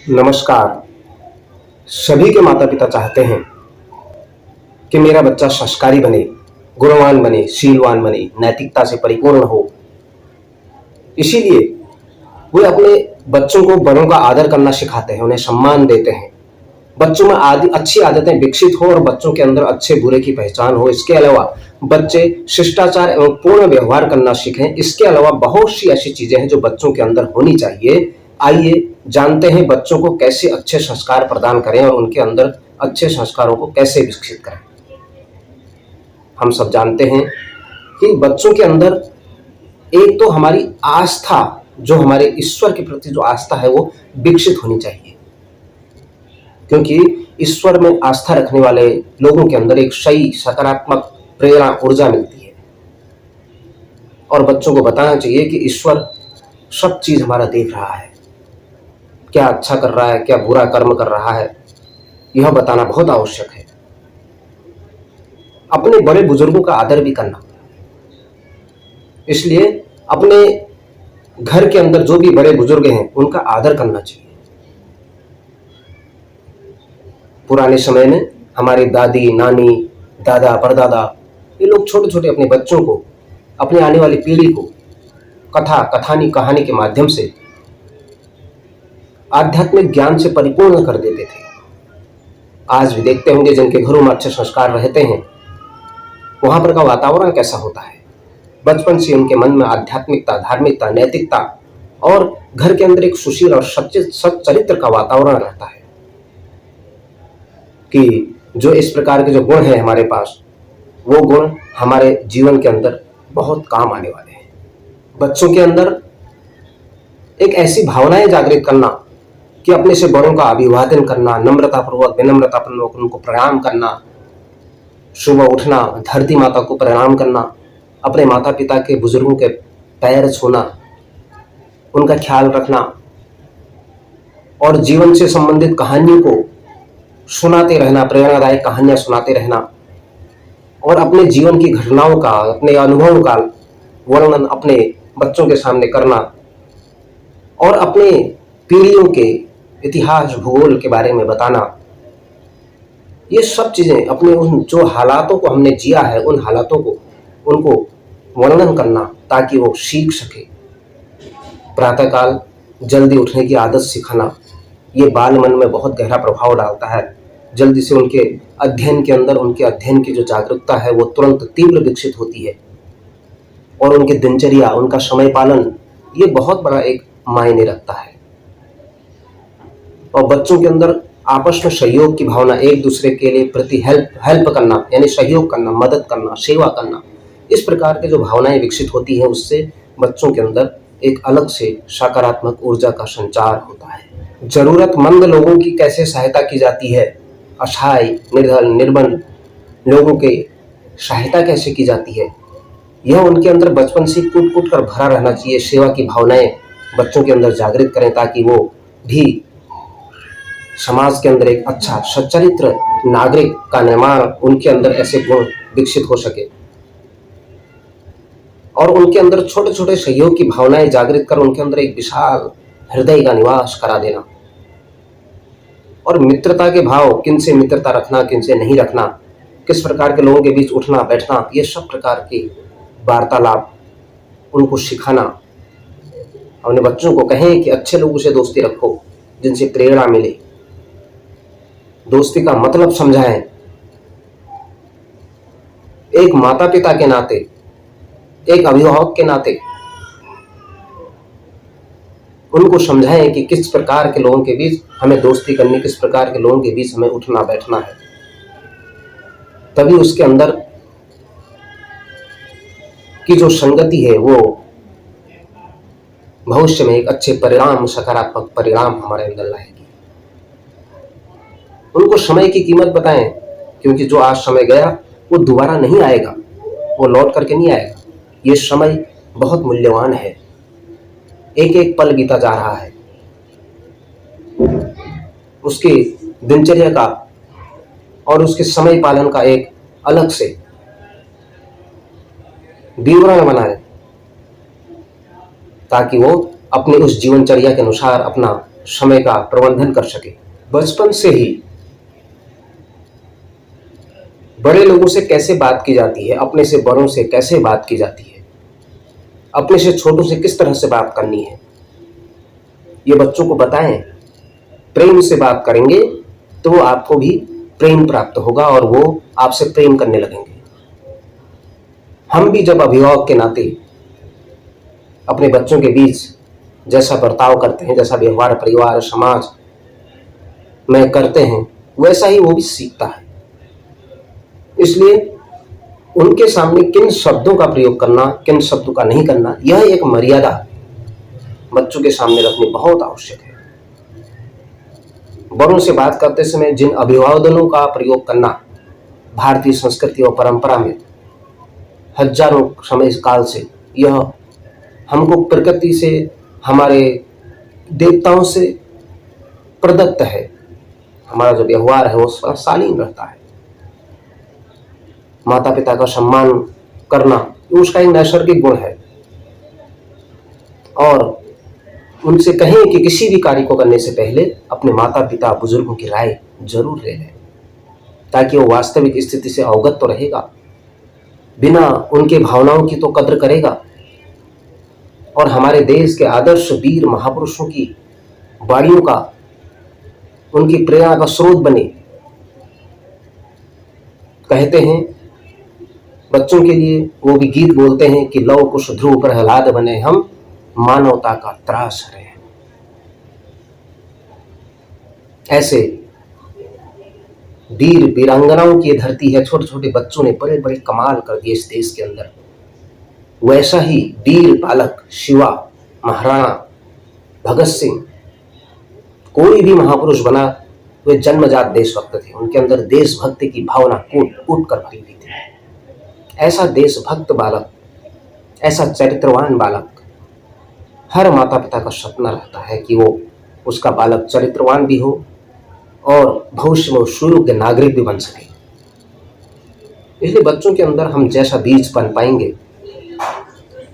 नमस्कार। सभी के माता पिता चाहते हैं कि मेरा बच्चा संस्कारी बने, गुणवान बने, शीलवान बने, नैतिकता से परिपूर्ण हो। इसीलिए वे अपने बच्चों को बड़ों का आदर करना सिखाते हैं, उन्हें सम्मान देते हैं। बच्चों में अच्छी आदतें विकसित हो और बच्चों के अंदर अच्छे बुरे की पहचान हो। इसके अलावा बच्चे शिष्टाचार एवं पूर्ण व्यवहार करना सीखें। इसके अलावा बहुत सी ऐसी चीजें हैं जो बच्चों के अंदर होनी चाहिए। आइए जानते हैं बच्चों को कैसे अच्छे संस्कार प्रदान करें और उनके अंदर अच्छे संस्कारों को कैसे विकसित करें। हम सब जानते हैं कि बच्चों के अंदर एक तो हमारी आस्था, जो हमारे ईश्वर के प्रति जो आस्था है वो विकसित होनी चाहिए, क्योंकि ईश्वर में आस्था रखने वाले लोगों के अंदर एक सही सकारात्मक प्रेरणा ऊर्जा मिलती है। और बच्चों को बताना चाहिए कि ईश्वर सब चीज हमारा देख रहा है, क्या अच्छा कर रहा है, क्या बुरा कर्म कर रहा है, यह बताना बहुत आवश्यक है। अपने बड़े बुजुर्गों का आदर भी करना, इसलिए अपने घर के अंदर जो भी बड़े बुजुर्ग हैं उनका आदर करना चाहिए। पुराने समय में हमारे दादी, नानी, दादा, परदादा, ये लोग छोटे छोटे अपने बच्चों को, अपने आने वाली पीढ़ी को कहानी के माध्यम से आध्यात्मिक ज्ञान से परिपूर्ण कर देते थे। आज भी देखते होंगे जिनके घरों में अच्छे संस्कार रहते हैं, वहां पर का वातावरण कैसा होता है। बचपन से उनके मन में आध्यात्मिकता, धार्मिकता, नैतिकता और घर के अंदर एक सुशील और सच्चरित्र का वातावरण रहता है कि जो इस प्रकार के जो गुण है हमारे पास, वो गुण हमारे जीवन के अंदर बहुत काम आने वाले हैं। बच्चों के अंदर एक ऐसी भावनाएं जागृत करना कि अपने से बड़ों का अभिवादन करना, नम्रतापूर्वक, विनम्रतापूर्वक उनको प्रणाम करना, सुबह उठना, धरती माता को प्रणाम करना, अपने माता पिता के, बुजुर्गों के पैर छूना, उनका ख्याल रखना और जीवन से संबंधित कहानियों को सुनाते रहना, प्रेरणादायक कहानियां सुनाते रहना और अपने जीवन की घटनाओं का, अपने अनुभवों का वर्णन अपने बच्चों के सामने करना और अपने पीढ़ियों के इतिहास, भूगोल के बारे में बताना। ये सब चीजें अपने उन जो हालातों को हमने जिया है, उन हालातों को उनको वर्णन करना ताकि वो सीख सके। प्रातःकाल जल्दी उठने की आदत सिखाना, ये बाल मन में बहुत गहरा प्रभाव डालता है। जल्दी से उनके अध्ययन के अंदर, उनके अध्ययन की जो जागरूकता है वो तुरंत तीव्र विकसित होती है और उनकी दिनचर्या, उनका समय पालन, ये बहुत बड़ा एक मायने रखता है। और बच्चों के अंदर आपस में सहयोग की भावना, एक दूसरे के लिए प्रति हेल्प करना, यानी सहयोग करना, मदद करना, सेवा करना, इस प्रकार के जो भावनाएं विकसित होती हैं उससे बच्चों के अंदर एक अलग से सकारात्मक ऊर्जा का संचार होता है। जरूरतमंद लोगों की कैसे सहायता की जाती है, असहाय, निर्धन, निर्बल लोगों की सहायता कैसे की जाती है, यह उनके अंदर बचपन से कूट कूट कर भरा रहना चाहिए। सेवा की भावनाएं बच्चों के अंदर जागृत करें ताकि वो भी समाज के अंदर एक अच्छा सच्चरित्र नागरिक का निर्माण, उनके अंदर ऐसे गुण विकसित हो सके और उनके अंदर छोटे छोटे सहयोग की भावनाएं जागृत कर उनके अंदर एक विशाल हृदय का निवास करा देना। और मित्रता के भाव, किन से मित्रता रखना, किन से नहीं रखना, किस प्रकार के लोगों के बीच उठना बैठना, ये सब प्रकार की वार्तालाप उनको सिखाना। अपने बच्चों को कहें कि अच्छे लोगों से दोस्ती रखो जिनसे प्रेरणा मिले, दोस्ती का मतलब समझाएं। एक माता पिता के नाते, एक अभिभावक के नाते उनको समझाएं कि किस प्रकार के लोगों के बीच हमें दोस्ती करनी, किस प्रकार के लोगों के बीच हमें उठना बैठना है। तभी उसके अंदर की जो संगति है वो भविष्य में एक अच्छे परिणाम, सकारात्मक परिणाम हमारे अंदर लाएगी। उनको समय की कीमत बताएं, क्योंकि जो आज समय गया वो दोबारा नहीं आएगा, वो लौट करके नहीं आएगा। ये समय बहुत मूल्यवान है, एक एक पल बीता जा रहा है। उसकी दिनचर्या का और उसके समय पालन का एक अलग से विवरण बनाएं ताकि वो अपने उस जीवनचर्या के अनुसार अपना समय का प्रबंधन कर सके। बचपन से ही बड़े लोगों से कैसे बात की जाती है, अपने से बड़ों से कैसे बात की जाती है, अपने से छोटों से किस तरह से बात करनी है, ये बच्चों को बताएं। प्रेम से बात करेंगे तो आपको भी प्रेम प्राप्त होगा और वो आपसे प्रेम करने लगेंगे। हम भी जब अभिभावक के नाते अपने बच्चों के बीच जैसा बर्ताव करते हैं, जैसा व्यवहार परिवार समाज में करते हैं, वैसा ही वो भी सीखता है। इसलिए उनके सामने किन शब्दों का प्रयोग करना, किन शब्दों का नहीं करना, यह एक मर्यादा बच्चों के सामने रखनी बहुत आवश्यक है। बड़ों से बात करते समय जिन अभिवादनों का प्रयोग करना भारतीय संस्कृति और परंपरा में हजारों समय काल से यह हमको प्रकृति से, हमारे देवताओं से प्रदत्त है। हमारा जो व्यवहार है वो शालीन रहता है। माता पिता का सम्मान करना उसका एक नैसर्गिक गुण है। और उनसे कहें कि किसी भी कार्य को करने से पहले अपने माता पिता बुजुर्गों की राय जरूर ले लें, ताकि वो वास्तविक स्थिति से अवगत तो रहेगा, बिना उनके भावनाओं की तो कद्र करेगा और हमारे देश के आदर्श वीर महापुरुषों की वाणियों का, उनकी प्रेरणा का स्रोत बने। कहते हैं बच्चों के लिए, वो भी गीत बोलते हैं कि लव कुश ध्रुव प्रहलाद बने हम, मानवता का त्रास रहे। ऐसे वीर वीरांगनाओं की धरती है। छोटे छोटे बच्चों ने बड़े बड़े कमाल कर दिए इस देश के अंदर। वैसा ही वीर बालक शिवा, महाराणा भगत सिंह, कोई भी महापुरुष बना, वे जन्मजात देशभक्त थे। उनके अंदर देशभक्ति की भावना कूट कूट कर भरी हुई थी। ऐसा देशभक्त बालक, ऐसा चरित्रवान बालक, हर माता पिता का सपना रहता है कि वो उसका बालक चरित्रवान भी हो और भविष्य में सुयोग्य नागरिक भी बन सके। इसलिए बच्चों के अंदर हम जैसा बीज बन पाएंगे,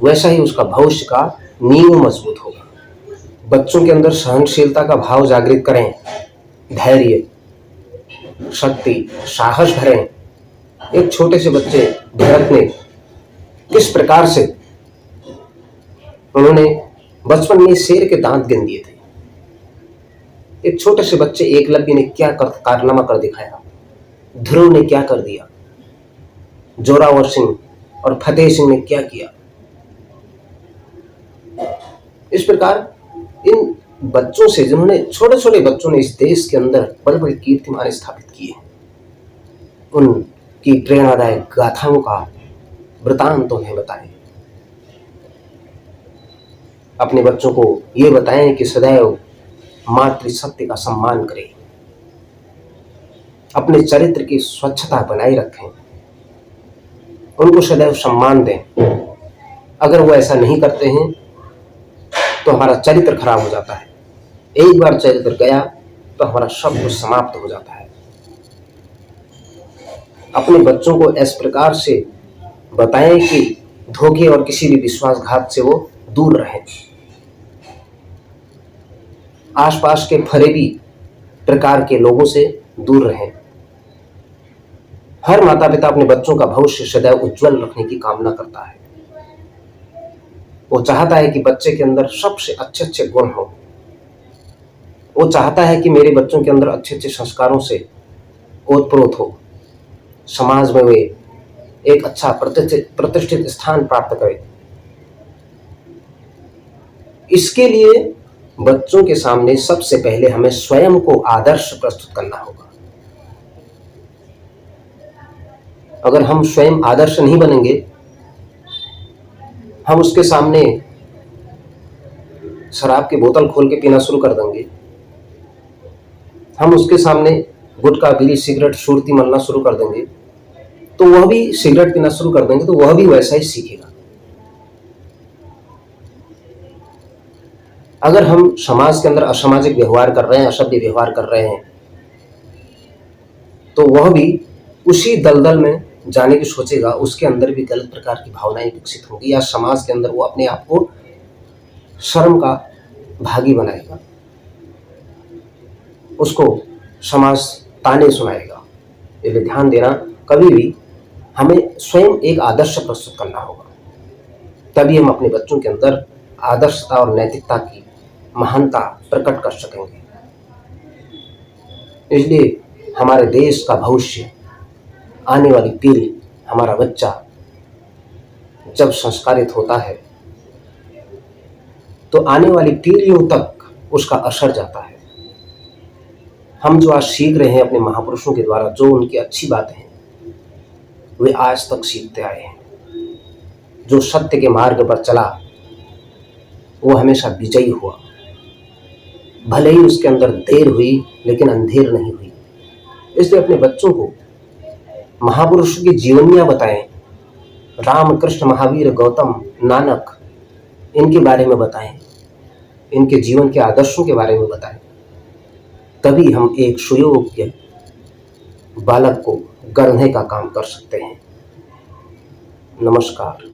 वैसा ही उसका भविष्य का नींव मजबूत होगा। बच्चों के अंदर सहनशीलता का भाव जागृत करें, धैर्य, शक्ति, साहस भरें। एक छोटे से बच्चे भरत ने किस प्रकार से उन्होंने बचपन में शेर के दांत गिन दिए थे। एक छोटे से बच्चे एकलव्य ने क्या कारनामा कर दिखाया, ध्रुव ने क्या कर दिया, जोरावर सिंह और फतेह सिंह ने क्या किया। इस प्रकार इन बच्चों से, जिन्होंने, छोटे छोटे बच्चों ने इस देश के अंदर बड़े बड़े कीर्तिमान स्थापित किए, उनकी प्रेरणादायक गाथाओं का वृतांत उन्हें बताएं। अपने बच्चों को ये बताएं कि सदैव मातृ सत्य का सम्मान करें, अपने चरित्र की स्वच्छता बनाए रखें, उनको सदैव सम्मान दें। अगर वो ऐसा नहीं करते हैं तो हमारा चरित्र खराब हो जाता है। एक बार चरित्र गया तो हमारा सब कुछ समाप्त हो जाता है। अपने बच्चों को इस प्रकार से बताएं कि धोखे और किसी भी विश्वासघात से वो दूर रहें। आसपास के फरेबी प्रकार के लोगों से दूर रहें। हर माता पिता अपने बच्चों का भविष्य सदैव उज्जवल रखने की कामना करता है। वो चाहता है कि बच्चे के अंदर सबसे अच्छे अच्छे गुण हो। वो चाहता है कि मेरे बच्चों के अंदर अच्छे अच्छे संस्कारों से ओतप्रोत हो, समाज में वे एक अच्छा प्रतिष्ठित स्थान प्राप्त करें। इसके लिए बच्चों के सामने सबसे पहले हमें स्वयं को आदर्श प्रस्तुत करना होगा। अगर हम स्वयं आदर्श नहीं बनेंगे, हम उसके सामने शराब की बोतल खोल के पीना शुरू कर देंगे, हम उसके सामने गुटखा बीड़ी सिगरेट सुरती मलना शुरू कर देंगे, तो वह भी सिगरेट पीना शुरू कर देंगे, तो वह भी वैसा ही सीखेगा। अगर हम समाज के अंदर असामाजिक व्यवहार कर रहे हैं, असभ्य व्यवहार कर रहे हैं, तो वह भी उसी दलदल में जाने की सोचेगा। उसके अंदर भी गलत प्रकार की भावनाएं विकसित होंगी, या समाज के अंदर वो अपने आप को शर्म का भागी बनाएगा। उसको समाज ताने सुनाएगा। इसलिए ध्यान देना, कभी भी हमें स्वयं एक आदर्श प्रस्तुत करना होगा, तभी हम अपने बच्चों के अंदर आदर्शता और नैतिकता की महानता प्रकट कर सकेंगे। इसलिए हमारे देश का भविष्य, आने वाली पीढ़ी, हमारा बच्चा जब संस्कारित होता है तो आने वाली पीढ़ियों तक उसका असर जाता है। हम जो आज सीख रहे हैं अपने महापुरुषों के द्वारा, जो उनकी अच्छी बातें हैं, वे आज तक सीखते आए हैं। जो सत्य के मार्ग पर चला वो हमेशा विजयी हुआ, भले ही उसके अंदर देर हुई लेकिन अंधेर नहीं हुई। इसलिए अपने बच्चों को महापुरुषों की जीवनियां बताएं, राम, कृष्ण, महावीर, गौतम, नानक, इनके बारे में बताएं, इनके जीवन के आदर्शों के बारे में बताएं। तभी हम एक सुयोग्य बालक को गढ़ने का काम कर सकते हैं। नमस्कार।